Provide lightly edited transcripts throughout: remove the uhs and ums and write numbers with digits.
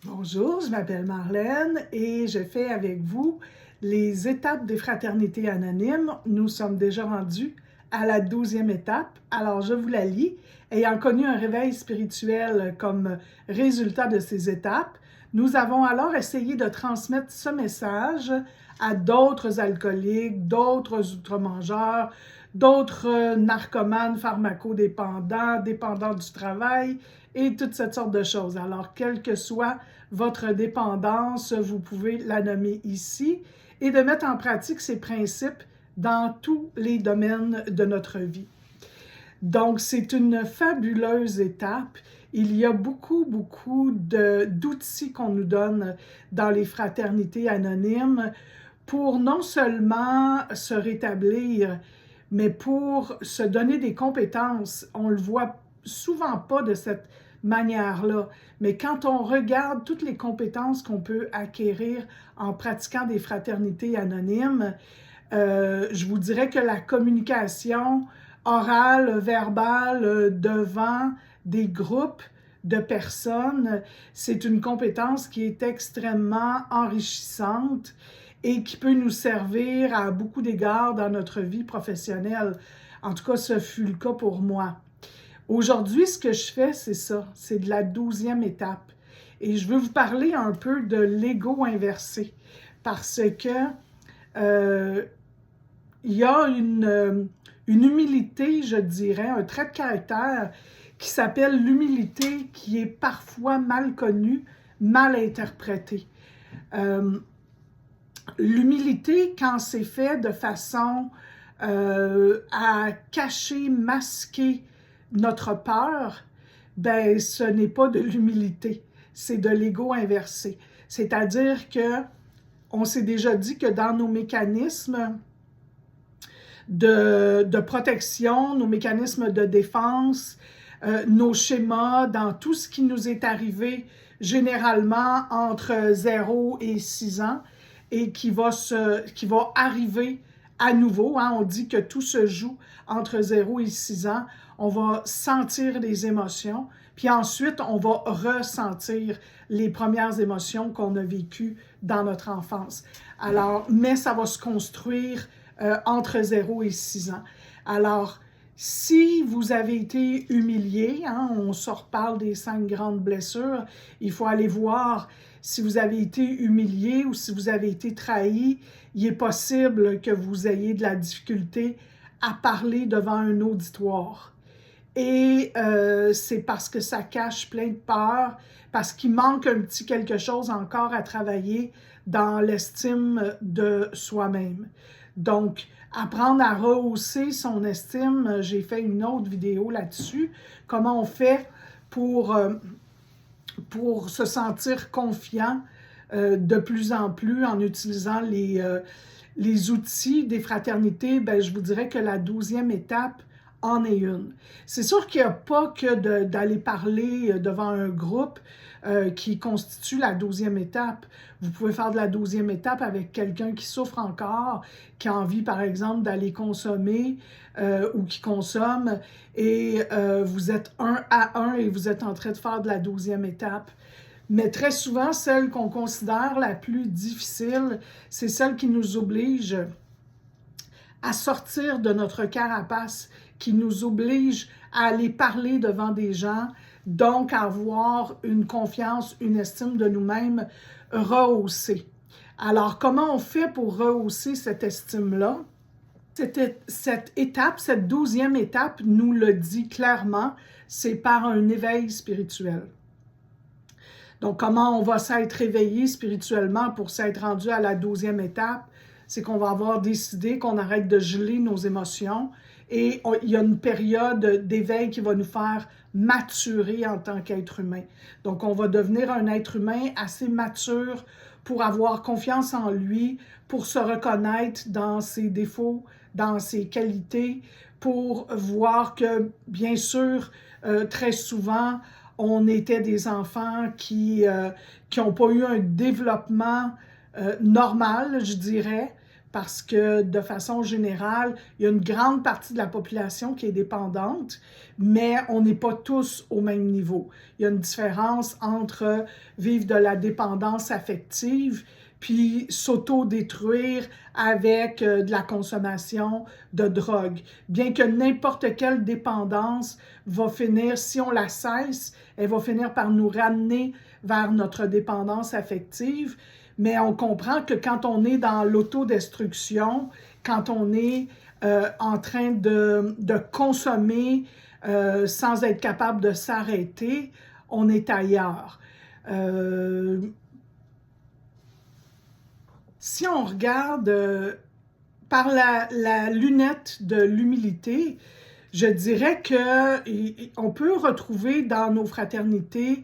Bonjour, je m'appelle Marlène et je fais avec vous les étapes des fraternités anonymes. Nous sommes déjà rendus à la 12e étape, alors je vous la lis. Ayant connu un réveil spirituel comme résultat de ces étapes, nous avons alors essayé de transmettre ce message à d'autres alcooliques, d'autres outre-mangeurs, d'autres narcomanes, pharmacodépendants, dépendants du travail et toutes cette sortes de choses. Alors, quelle que soit votre dépendance, vous pouvez la nommer ici et de mettre en pratique ces principes dans tous les domaines de notre vie. Donc, c'est une fabuleuse étape. Il y a beaucoup d'outils qu'on nous donne dans les fraternités anonymes pour non seulement se rétablir, mais pour se donner des compétences. On le voit souvent pas de cette manière-là, mais quand on regarde toutes les compétences qu'on peut acquérir en pratiquant des fraternités anonymes, je vous dirais que la communication orale, verbale, devant des groupes de personnes, c'est une compétence qui est extrêmement enrichissante et qui peut nous servir à beaucoup d'égards dans notre vie professionnelle. En tout cas, ce fut le cas pour moi. Aujourd'hui, ce que je fais, c'est ça, c'est de la 12e étape. Et je veux vous parler un peu de l'ego inversé, parce que il y a une humilité, je dirais, un trait de caractère qui s'appelle l'humilité, qui est parfois mal connue, mal interprétée. L'humilité, quand c'est fait de façon à cacher, masquer notre peur, ben ce n'est pas de l'humilité, c'est de l'ego inversé. C'est-à-dire que on s'est déjà dit que dans nos mécanismes de protection, nos mécanismes de défense, nos schémas, dans tout ce qui nous est arrivé généralement entre 0 et 6 ans et qui va arriver à nouveau. On dit que tout se joue entre 0 et 6 ans. On va sentir les émotions, puis ensuite, on va ressentir les premières émotions qu'on a vécues dans notre enfance. Alors, mais ça va se construire entre 0 et 6 ans. Alors, si vous avez été humilié, on se reparle des 5 grandes blessures, il faut aller voir si vous avez été humilié ou si vous avez été trahi. Il est possible que vous ayez de la difficulté à parler devant un auditoire. Et c'est parce que ça cache plein de peurs, parce qu'il manque un petit quelque chose encore à travailler dans l'estime de soi-même. Donc, apprendre à rehausser son estime, j'ai fait une autre vidéo là-dessus, comment on fait pour se sentir confiant de plus en plus en utilisant les outils des fraternités. Ben, je vous dirais que la 12e étape en est une. C'est sûr qu'il n'y a pas que d'aller parler devant un groupe qui constitue la 12e étape. Vous pouvez faire de la 12e étape avec quelqu'un qui souffre encore, qui a envie, par exemple, d'aller consommer ou qui consomme, et vous êtes 1 à 1 et vous êtes en train de faire de la 12e étape. Mais très souvent, celle qu'on considère la plus difficile, c'est celle qui nous oblige à sortir de notre carapace, qui nous oblige à aller parler devant des gens, donc à avoir une confiance, une estime de nous-mêmes rehaussée. Alors, comment on fait pour rehausser cette estime-là? Cette étape, cette 12e étape nous le dit clairement, c'est par un éveil spirituel. Donc, comment on va s'être réveillé spirituellement pour s'être rendu à la 12e étape? C'est qu'on va avoir décidé qu'on arrête de geler nos émotions et il y a une période d'éveil qui va nous faire maturer en tant qu'être humain. Donc, on va devenir un être humain assez mature pour avoir confiance en lui, pour se reconnaître dans ses défauts, dans ses qualités, pour voir que, bien sûr, très souvent, on était des enfants qui n'ont pas eu un développement normal, je dirais, parce que de façon générale, il y a une grande partie de la population qui est dépendante, mais on n'est pas tous au même niveau. Il y a une différence entre vivre de la dépendance affective puis s'auto-détruire avec de la consommation de drogue. Bien que n'importe quelle dépendance va finir, si on la cesse, elle va finir par nous ramener vers notre dépendance affective, mais on comprend que quand on est dans l'autodestruction, quand on est en train de consommer sans être capable de s'arrêter, on est ailleurs. Si on regarde par la lunette de l'humilité, je dirais qu'on peut retrouver dans nos fraternités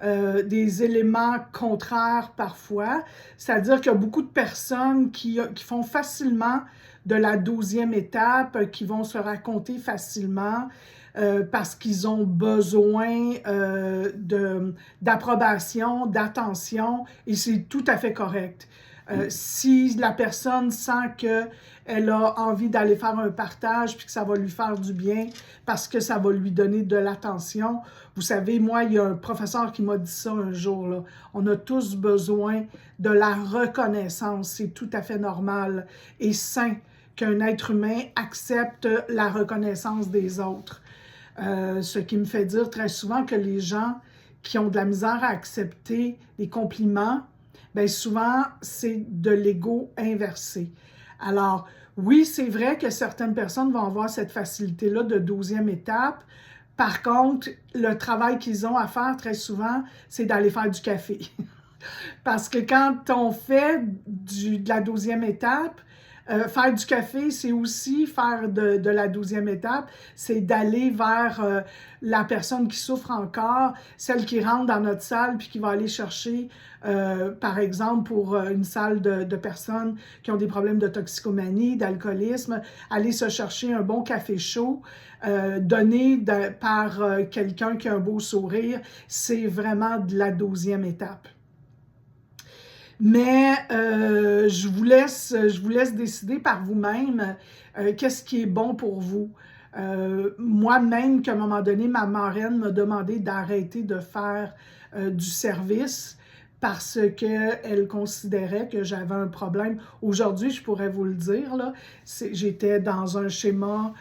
des éléments contraires parfois, c'est-à-dire qu'il y a beaucoup de personnes qui font facilement de la 12e étape, qui vont se raconter facilement parce qu'ils ont besoin d'approbation, d'attention, et c'est tout à fait correct. Si la personne sent qu'elle a envie d'aller faire un partage puis que ça va lui faire du bien parce que ça va lui donner de l'attention. Vous savez, moi, il y a un professeur qui m'a dit ça un jour, là. On a tous besoin de la reconnaissance. C'est tout à fait normal et sain qu'un être humain accepte la reconnaissance des autres. Ce qui me fait dire très souvent que les gens qui ont de la misère à accepter les compliments, bien souvent, c'est de l'ego inversé. Alors, oui, c'est vrai que certaines personnes vont avoir cette facilité-là de 12e étape. Par contre, le travail qu'ils ont à faire très souvent, c'est d'aller faire du café. Parce que quand on fait de la 12e étape, faire du café, c'est aussi faire de la 12e étape, c'est d'aller vers la personne qui souffre encore, celle qui rentre dans notre salle puis qui va aller chercher, par exemple, pour une salle de personnes qui ont des problèmes de toxicomanie, d'alcoolisme, aller se chercher un bon café chaud, donné par quelqu'un qui a un beau sourire, c'est vraiment de la 12e étape. Mais je vous laisse décider par vous-même qu'est-ce qui est bon pour vous. Moi-même, qu'à un moment donné, ma marraine m'a demandé d'arrêter de faire du service parce qu'elle considérait que j'avais un problème. Aujourd'hui, je pourrais vous le dire, là, j'étais dans un schéma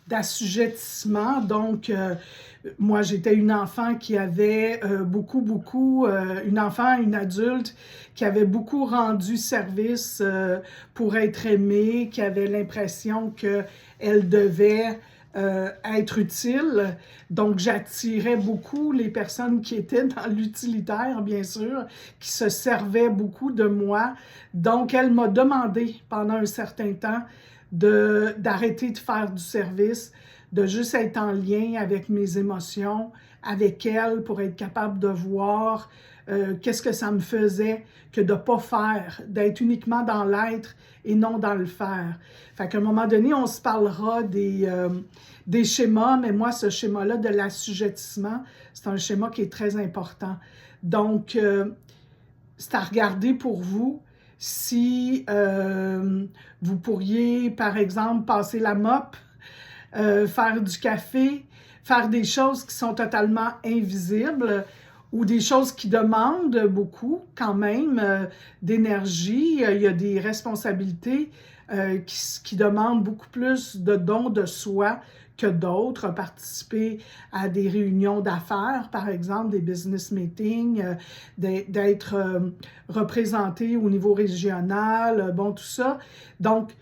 d'assujettissement. Donc, moi, j'étais une enfant qui avait une enfant, une adulte qui avait beaucoup rendu service pour être aimée, qui avait l'impression qu'elle devait être utile. Donc, j'attirais beaucoup les personnes qui étaient dans l'utilitaire, bien sûr, qui se servaient beaucoup de moi. Donc, elle m'a demandé pendant un certain temps d'arrêter de faire du service, de juste être en lien avec mes émotions, avec elle, pour être capable de voir qu'est-ce que ça me faisait que de ne pas faire, d'être uniquement dans l'être et non dans le faire. Fait qu'à un moment donné, on se parlera des schémas, mais moi, ce schéma-là de l'assujettissement, c'est un schéma qui est très important. Donc, c'est à regarder pour vous. Si vous pourriez, par exemple, passer la mop, faire du café, faire des choses qui sont totalement invisibles ou des choses qui demandent beaucoup quand même d'énergie. Il y a des responsabilités qui demandent beaucoup plus de dons de soi que d'autres, participer à des réunions d'affaires, par exemple, des business meetings, d'être représenté au niveau régional, bon, tout ça. Donc,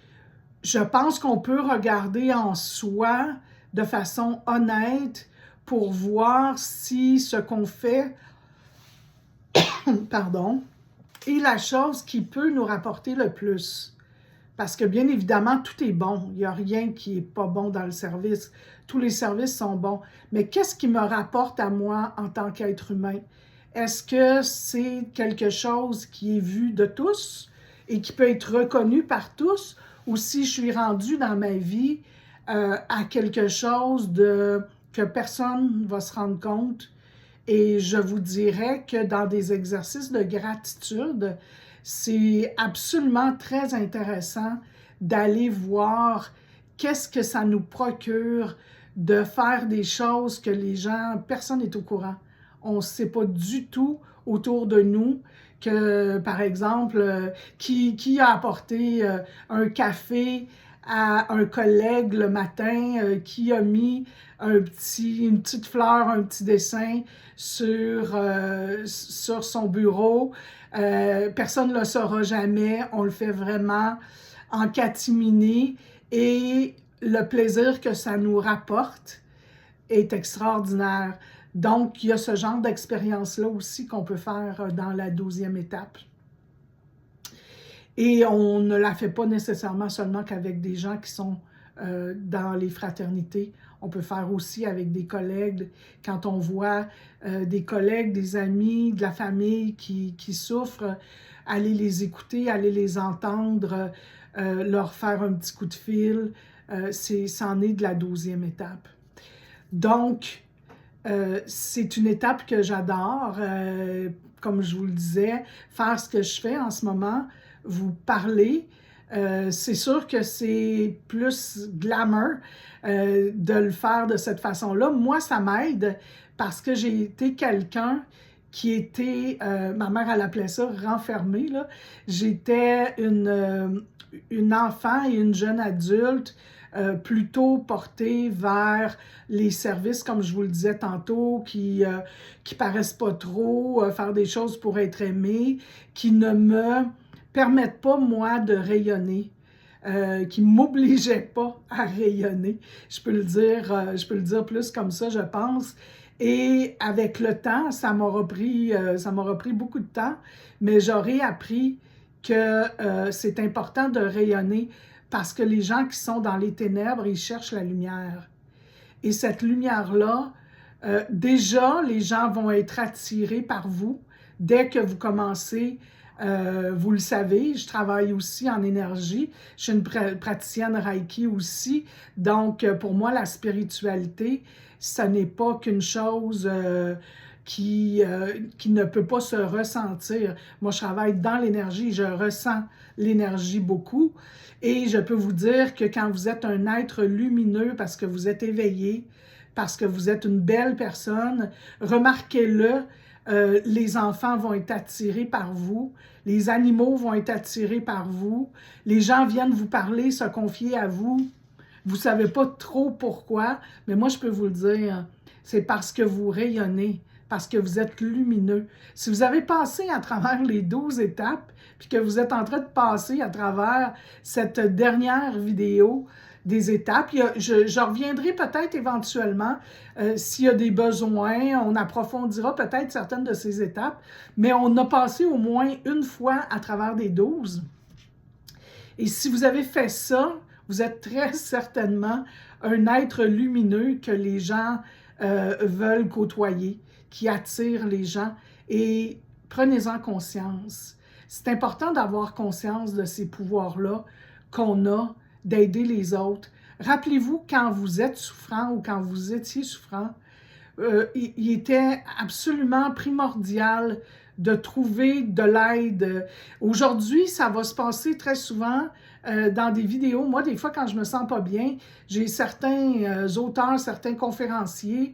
je pense qu'on peut regarder en soi de façon honnête pour voir si ce qu'on fait, pardon, est la chose qui peut nous rapporter le plus. Parce que bien évidemment, tout est bon. Il n'y a rien qui n'est pas bon dans le service. Tous les services sont bons. Mais qu'est-ce qui me rapporte à moi en tant qu'être humain? Est-ce que c'est quelque chose qui est vu de tous et qui peut être reconnu par tous? Ou si je suis rendue dans ma vie à quelque chose que personne ne va se rendre compte? Et je vous dirais que dans des exercices de gratitude, c'est absolument très intéressant d'aller voir qu'est-ce que ça nous procure de faire des choses que les gens, personne n'est au courant. On ne sait pas du tout autour de nous que, par exemple, qui a apporté un café à un collègue le matin, qui a mis une petite fleur, un petit dessin sur son bureau. Personne ne le saura jamais. On le fait vraiment en catimini et le plaisir que ça nous rapporte est extraordinaire. Donc, il y a ce genre d'expérience-là aussi qu'on peut faire dans la 12e étape. Et on ne la fait pas nécessairement seulement qu'avec des gens qui sont dans les fraternités. On peut faire aussi avec des collègues, quand on voit des collègues, des amis, de la famille qui souffrent, aller les écouter, aller les entendre, leur faire un petit coup de fil. C'en est de la 12e étape. Donc, c'est une étape que j'adore. Comme je vous le disais, faire ce que je fais en ce moment, vous parler. C'est sûr que c'est plus glamour de le faire de cette façon-là. Moi, ça m'aide parce que j'ai été quelqu'un qui était, ma mère elle appelait ça renfermée, là. J'étais une enfant et une jeune adulte plutôt portée vers les services, comme je vous le disais tantôt, qui paraissent pas trop, faire des choses pour être aimé, qui ne me permettent pas, moi, de rayonner, qui ne m'obligeaient pas à rayonner. Je peux le dire plus comme ça, je pense. Et avec le temps, ça m'aura pris beaucoup de temps, mais j'aurais appris que c'est important de rayonner parce que les gens qui sont dans les ténèbres, ils cherchent la lumière. Et cette lumière-là, déjà, les gens vont être attirés par vous dès que vous commencez. Vous le savez, je travaille aussi en énergie. Je suis une praticienne Reiki aussi. Donc, pour moi, la spiritualité, ce n'est pas qu'une chose qui ne peut pas se ressentir. Moi, je travaille dans l'énergie, je ressens l'énergie beaucoup. Et je peux vous dire que quand vous êtes un être lumineux, parce que vous êtes éveillé, parce que vous êtes une belle personne, remarquez-le, les enfants vont être attirés par vous, les animaux vont être attirés par vous, les gens viennent vous parler, se confier à vous. Vous ne savez pas trop pourquoi, mais moi, je peux vous le dire, c'est parce que vous rayonnez, parce que vous êtes lumineux. Si vous avez passé à travers les 12 étapes, puis que vous êtes en train de passer à travers cette dernière vidéo des étapes, je reviendrai peut-être éventuellement s'il y a des besoins, on approfondira peut-être certaines de ces étapes, mais on a passé au moins une fois à travers des 12. Et si vous avez fait ça, vous êtes très certainement un être lumineux que les gens veulent côtoyer, qui attire les gens. Et prenez-en conscience. C'est important d'avoir conscience de ces pouvoirs-là qu'on a, d'aider les autres. Rappelez-vous, quand vous êtes souffrant ou quand vous étiez souffrant, il était absolument primordial de trouver de l'aide. Aujourd'hui, ça va se passer très souvent dans des vidéos. Moi, des fois, quand je me sens pas bien, j'ai certains auteurs, certains conférenciers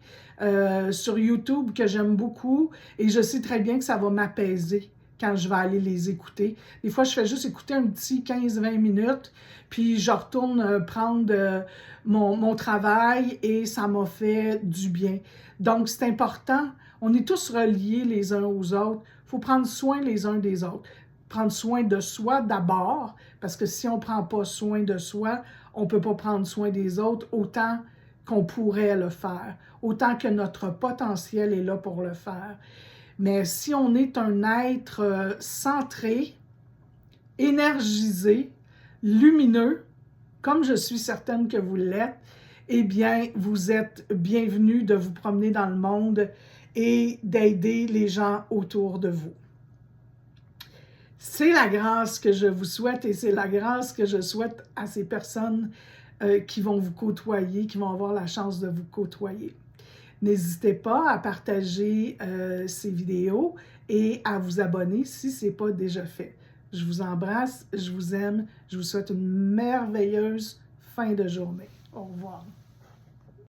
sur YouTube que j'aime beaucoup et je sais très bien que ça va m'apaiser quand je vais aller les écouter. Des fois, je fais juste écouter un petit 15-20 minutes, puis je retourne prendre mon travail et ça m'a fait du bien. Donc, c'est important. On est tous reliés les uns aux autres. Il faut prendre soin les uns des autres. Prendre soin de soi d'abord, parce que si on ne prend pas soin de soi, on ne peut pas prendre soin des autres autant qu'on pourrait le faire, autant que notre potentiel est là pour le faire. Mais si on est un être centré, énergisé, lumineux, comme je suis certaine que vous l'êtes, eh bien, vous êtes bienvenus de vous promener dans le monde et d'aider les gens autour de vous. C'est la grâce que je vous souhaite et c'est la grâce que je souhaite à ces personnes qui vont vous côtoyer, qui vont avoir la chance de vous côtoyer. N'hésitez pas à partager ces vidéos et à vous abonner si ce n'est pas déjà fait. Je vous embrasse, je vous aime, je vous souhaite une merveilleuse fin de journée. Au revoir.